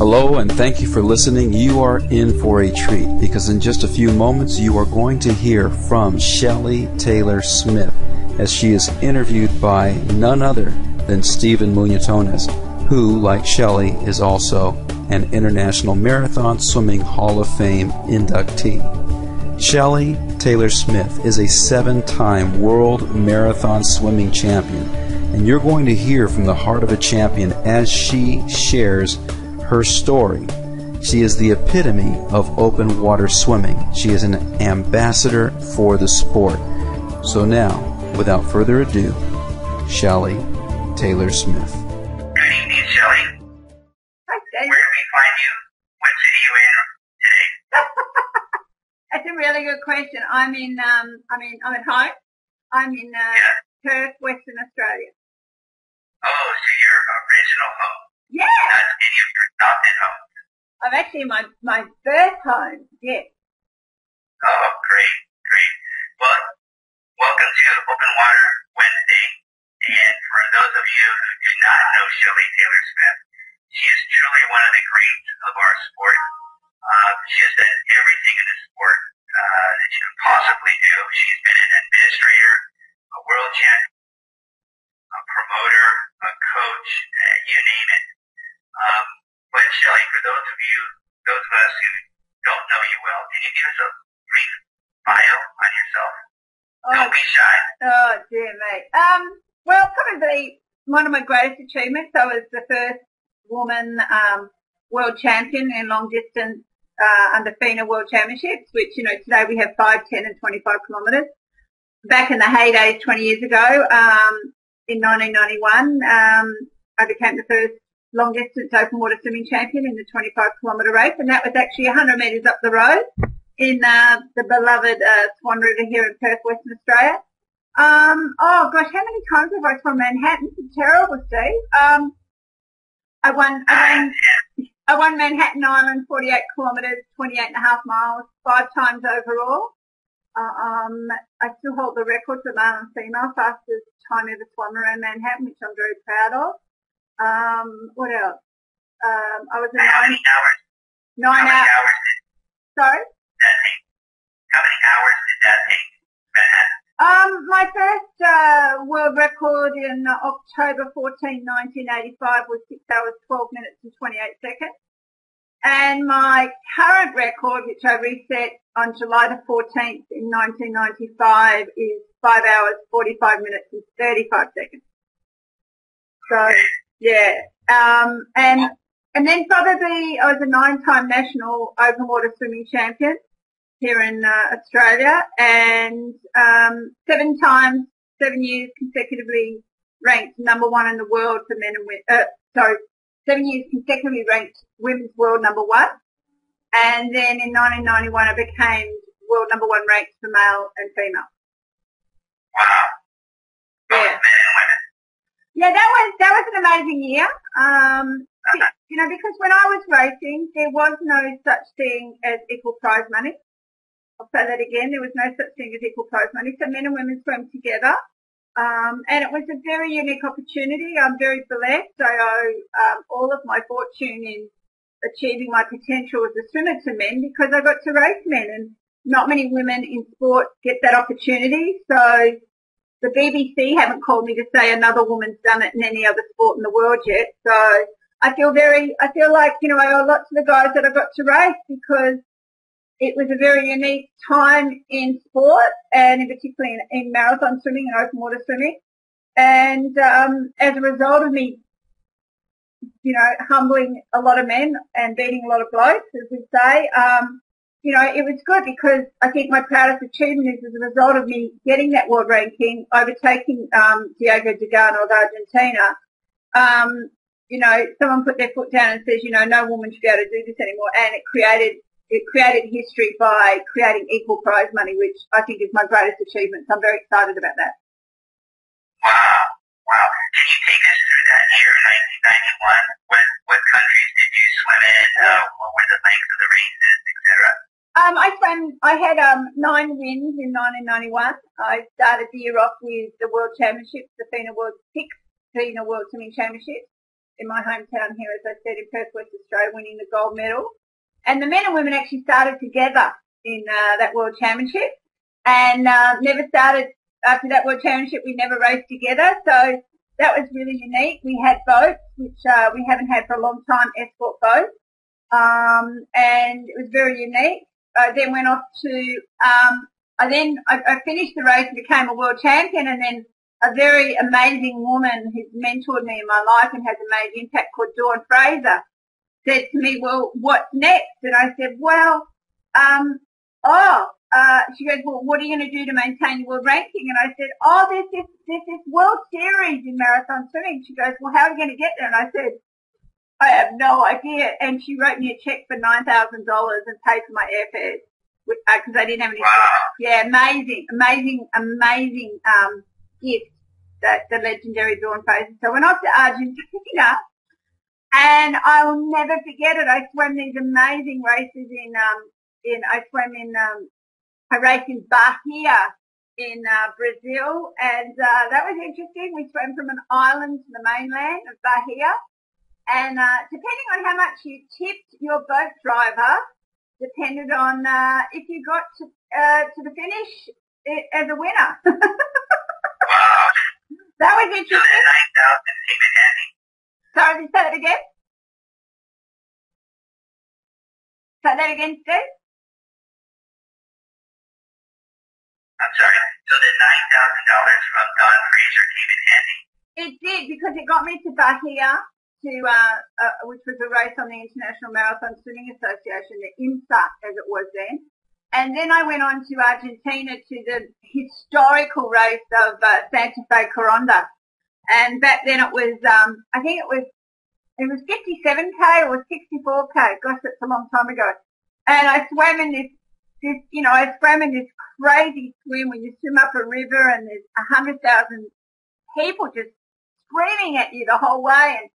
Hello, and thank you for listening. You are in for a treat because in just a few moments you are going to hear from Shelley Taylor-Smith as she is interviewed by none other than Stephen Munatones, who, like Shelley, is also an International Marathon Swimming Hall of Fame inductee. Shelley Taylor-Smith is a 7-time World Marathon Swimming Champion, and you're going to hear from the heart of a champion as she shares her story. She is the epitome of open water swimming. She is an ambassador for the sport. So now, without further ado, Shelley Taylor-Smith. Good evening, Shelley. Hi, Dave. Where do we find you? What city are you in today? That's a really good question. I'm at home. I'm in Perth, Western Australia. Oh, so your original home. Yeah. Not any of your adopted homes. I'm actually in my birth home. Yes. Oh, great, great. Well, welcome to Open Water Wednesday. And for those of you who do not know Shelley Taylor-Smith, she is truly one of the greats of our sport. She has done everything in the sport that you could possibly do. She's been an administrator, a world champion, a promoter, a coach, you name it. But Shelley, for those of us who don't know you well, can you give us a brief bio on yourself? Don't be shy. Oh, dear mate. Well, probably one of my greatest achievements. I was the first woman world champion in long distance under FINA World Championships, which, today we have 5, 10 and 25 kilometres. Back in the heydays 20 years ago, in 1991, I became the first long distance open water swimming champion in the 25 kilometre race, and that was actually 100 metres up the road in the beloved Swan River here in Perth, Western Australia. Oh gosh, how many times have I swum Manhattan? It's terrible, Steve. I won Manhattan Island, 48 kilometres, 28 and a half miles, 5 times overall. I still hold the record for male and female fastest time ever swum around Manhattan, which I'm very proud of. What else? I was in How many hours? 9 How many hours. hours did Sorry? that take? How many hours did that take? Manhattan? My first world record in October 14, 1985 was 6 hours, 12 minutes and 28 seconds. And my current record, which I reset on July the 14th in 1995, is 5 hours, 45 minutes and 35 seconds. So, yeah. And then probably I was a 9-time national open water swimming champion here in Australia, and 7 years consecutively ranked number 1 in the world for men and women. 7 years consecutively ranked women's world number 1, and then in 1991 I became world number 1 ranked for male and female. Wow. Yeah. Both men and women. Yeah, that was an amazing year. Because when I was racing, there was no such thing as equal prize money. I'll say that again. There was no such thing as equal prize money. So men and women swam together. And it was a very unique opportunity. I'm very blessed. I owe all of my fortune in achieving my potential as a swimmer to men because I got to race men, and not many women in sport get that opportunity. So the BBC haven't called me to say another woman's done it in any other sport in the world yet. So I feel like, I owe a lot to the guys that I got to race because it was a very unique time in sport, and in particularly in marathon swimming and open water swimming. And as a result of me, humbling a lot of men and beating a lot of blokes, as we say, it was good because I think my proudest achievement is as a result of me getting that world ranking, overtaking Diego Degano of Argentina. Someone put their foot down and says, no woman should be able to do this anymore, and it created history by creating equal prize money, which I think is my greatest achievement. So I'm very excited about that. Wow. Can you take us through that year, 1991? What countries did you swim in? What were the lengths of the races, etc.? I had 9 wins in 1991. I started the year off with the World Championships, the FINA World Swimming Championships. in my hometown here, as I said, in Perth, West Australia, winning the gold medal. And the men and women actually started together in that World Championship, and never started after that World Championship. We never raced together, so that was really unique. We had boats, which we haven't had for a long time, escort boats, and it was very unique. I then went off to I finished the race and became a world champion, and then a very amazing woman who's mentored me in my life and has a major impact, called Dawn Fraser, said to me, well, what's next? And I said, well, she goes, well, what are you going to do to maintain your world ranking? And I said, there's this World Series in marathon swimming. She goes, well, how are you going to get there? And I said, I have no idea. And she wrote me a check for $9,000 and paid for my airfares because I didn't have any. Yeah, amazing gift that the legendary Dawn Fraser. So I went off to Argentina, and I will never forget it. I swam these amazing races I raced in Bahia in Brazil, and that was interesting. We swam from an island to the mainland of Bahia, and depending on how much you tipped your boat driver, depended on if you got to the finish as a winner. That was interesting. So the 9,000 came in handy. Sorry, say that again? Say that again, Steve? I'm sorry. So the $9,000 from Dawn Fraser came in handy. It did, because it got me to Bahia, which was a race on the International Marathon Swimming Association, the IMSA as it was then. And then I went on to Argentina to the historical race of Santa Fe Coronda. And back then it was, I think it was 57K or 64K. Gosh, that's a long time ago. And I swam in this crazy swim when you swim up a river and there's 100,000 people just screaming at you the whole way and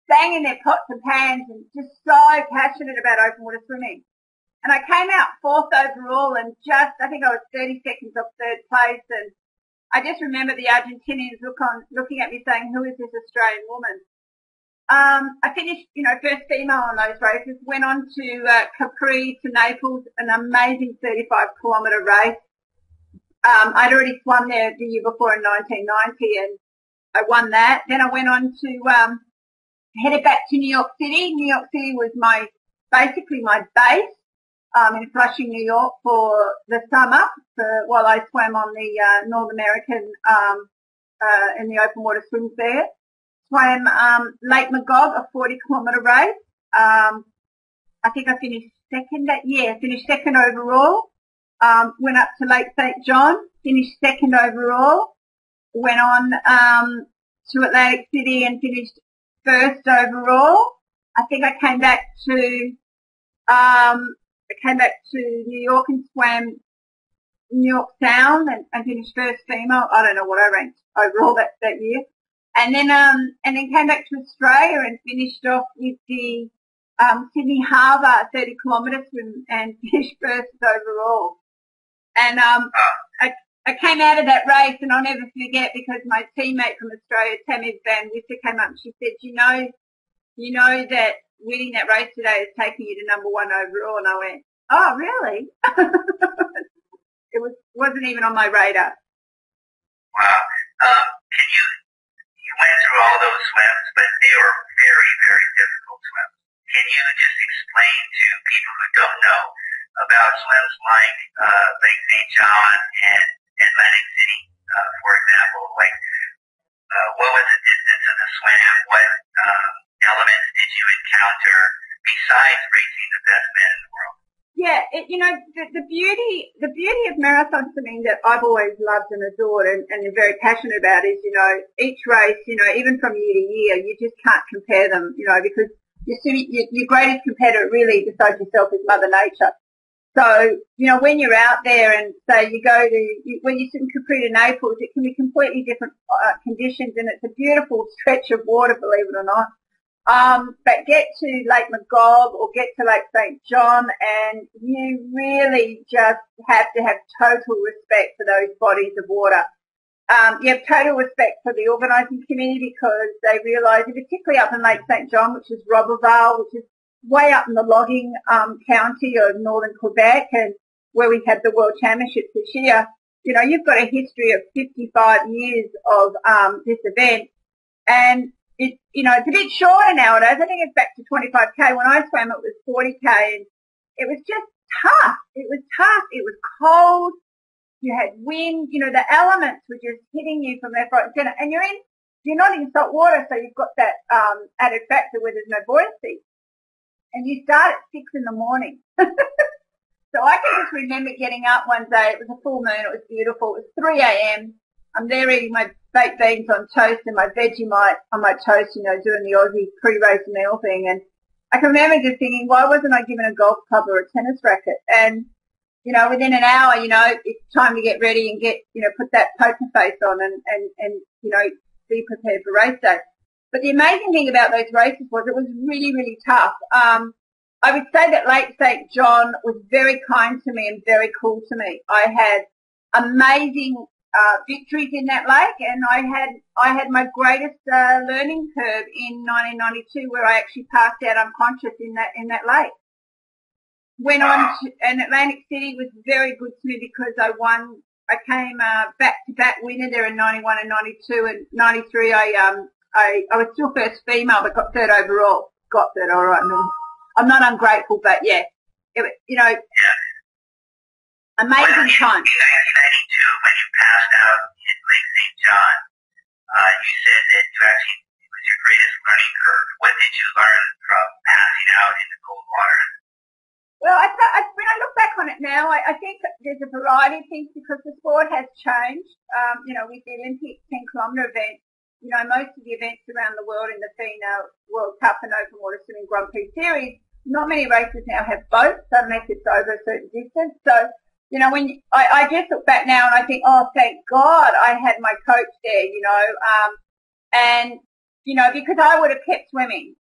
banging their pots and pans and just so passionate about open water swimming. And I came out fourth overall, and I think I was 30 seconds off third place. And I just remember the Argentinians looking at me saying, who is this Australian woman? I finished, first female on those races, went on to Capri to Naples, an amazing 35-kilometre race. I'd already swum there the year before in 1990, and I won that. Then I went on to headed back to New York City. New York City was basically my base. In Flushing, New York for the summer while I swam on the North American in the open water swims there. Swam Lake Magog, a 40-kilometre race. I think I finished second that year. Finished second overall. Went up to Lake St. John, finished second overall. Went on to Atlantic City and finished first overall. I think I came back to New York and swam New York Sound and finished first female. I don't know what I ranked overall that year. And then came back to Australia and finished off with the Sydney Harbour 30-kilometre swim and finished first overall. And I came out of that race, and I'll never forget, because my teammate from Australia, Tammy Van Wisser, came up and she said, you know that winning that race today is taking you to number one overall. And I went, oh, really? It wasn't even on my radar. Wow. You went through all those swims, but they were very, very difficult swims. Can you just explain to people who don't know about swims like Lake St. John and Atlantic City, for example? Like, what was the distance of the swim? What elements did you encounter besides racing the best men in the world? Yeah, the beauty of marathon swimming that I've always loved and adored and am very passionate about is, each race, even from year to year, you just can't compare them, because your greatest competitor really besides yourself is Mother Nature. So, when you're out there and say when you swim Capri to Naples, it can be completely different conditions, and it's a beautiful stretch of water, believe it or not. But get to Lake Magog or get to Lake St. John, and you really just have to have total respect for those bodies of water. you have total respect for the organising committee because they realise, particularly up in Lake St John, which is Roberval, which is way up in the logging county of northern Quebec, and where we had the World Championships this year, you know, you've got a history of 55 years of this event, and it, you know, it's a bit shorter nowadays. I think it's back to 25k. When I swam, it was 40k, and it was just tough. It was tough. It was cold. You had wind. You know, the elements were just hitting you from left, right, and centre. And you're not in salt water, so you've got that added factor where there's no buoyancy. And you start at 6 in the morning. So I can just remember getting up one day. It was a full moon. It was beautiful. It was 3 a.m. I'm there eating my baked beans on toast and my Vegemite on my toast, you know, doing the Aussie pre-race meal thing. And I can remember just thinking, why wasn't I given a golf club or a tennis racket? And, you know, within an hour, you know, it's time to get ready and get, you know, put that poker face on and, you know, be prepared for race day. But the amazing thing about those races was it was really, really tough. I would say that Lake St John was very kind to me and very cool to me. I had amazing victories in that lake, and I had my greatest learning curve in 1992, where I actually passed out unconscious in that lake. Went on to, and Atlantic City was very good to me because I came back-to-back winner there in 91 and 92, and 93 I was still first female, but got third overall. Got third, all right. I'm not ungrateful, but yeah, it, you know, amazing time. In 1992, when you passed out in Lake St. John, you said that it was your greatest learning curve. What did you learn from passing out in the cold water? Well, when I look back on it now, I think there's a variety of things because the sport has changed. You know, with the Olympic 10-kilometre event, you know, most of the events around the world in the FINA World Cup and Open Water Swimming Grand Prix Series, not many races now have boats unless it's over a certain distance. So, you know, I just look back now and I think, oh, thank God I had my coach there, you know, and, you know, because I would have kept swimming.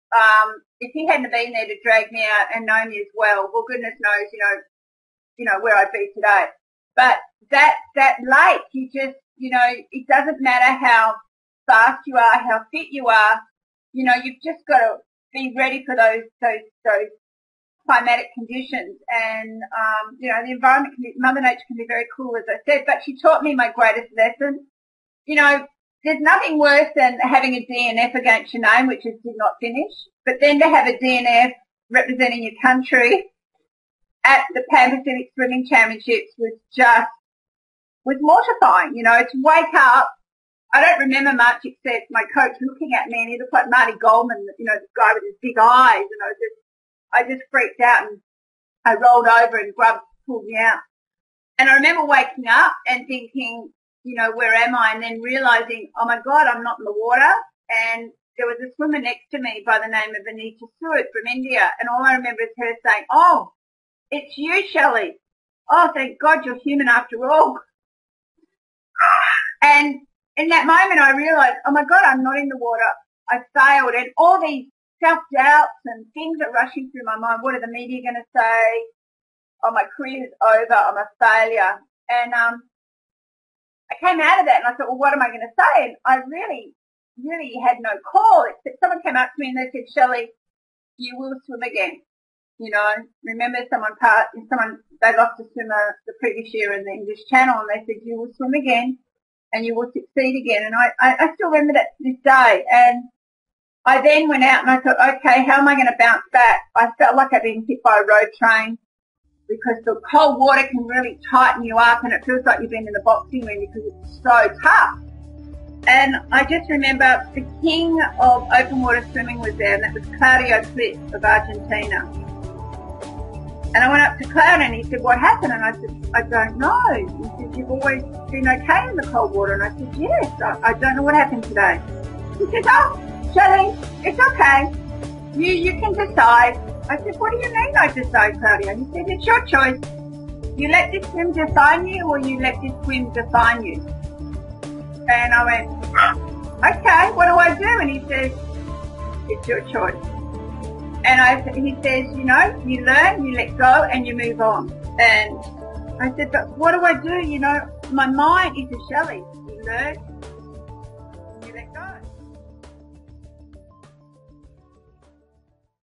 If he hadn't been there to drag me out and know me as well goodness knows, you know, where I'd be today. But that lake, you just, you know, it doesn't matter how fast you are, how fit you are, you know, you've just got to be ready for those climatic conditions. And, you know, the environment Mother Nature can be very cool, as I said, but she taught me my greatest lesson. You know, there's nothing worse than having a DNF against your name, which is did not finish, but then to have a DNF representing your country at the Pan Pacific Swimming Championships was mortifying. You know, to wake up, I don't remember much except my coach looking at me, and he looked like Marty Goldman, you know, the guy with his big eyes, and I just freaked out, and I rolled over and pulled me out. And I remember waking up and thinking, you know, where am I? And then realizing, oh my God, I'm not in the water. And there was a swimmer next to me by the name of Anita Stewart from India, and all I remember is her saying, oh, it's you, Shelley. Oh, thank God you're human after all. And in that moment I realized, oh my God, I'm not in the water. I failed. And all these self-doubts and things are rushing through my mind. What are the media going to say? Oh, my career's over. I'm a failure. And I came out of that and I thought, well, what am I going to say? And I really had no call. Someone came up to me and they said, Shelley, you will swim again. You know, remember they lost a swimmer the previous year in the English Channel, and they said, you will swim again and you will succeed again. And I still remember that to this day. And I then went out and I thought, okay, how am I going to bounce back? I felt like I'd been hit by a road train because the cold water can really tighten you up, and it feels like you've been in the boxing ring because it's so tough. And I just remember the king of open water swimming was there, and that was Claudio Plitz of Argentina. And I went up to Cloud and he said, what happened? And I said, I don't know. He said, you've always been okay in the cold water. And I said, yes, I don't know what happened today. He said, oh, Shelley, it's okay. You can decide. I said, what do you mean I decide, Claudia? He said, it's your choice. You let this swim define you, or you let this swim define you. And I went, okay, what do I do? And he says, it's your choice. And he says, you know, you learn, you let go, and you move on. And I said, but what do I do? You know, my mind is a Shelley. You alert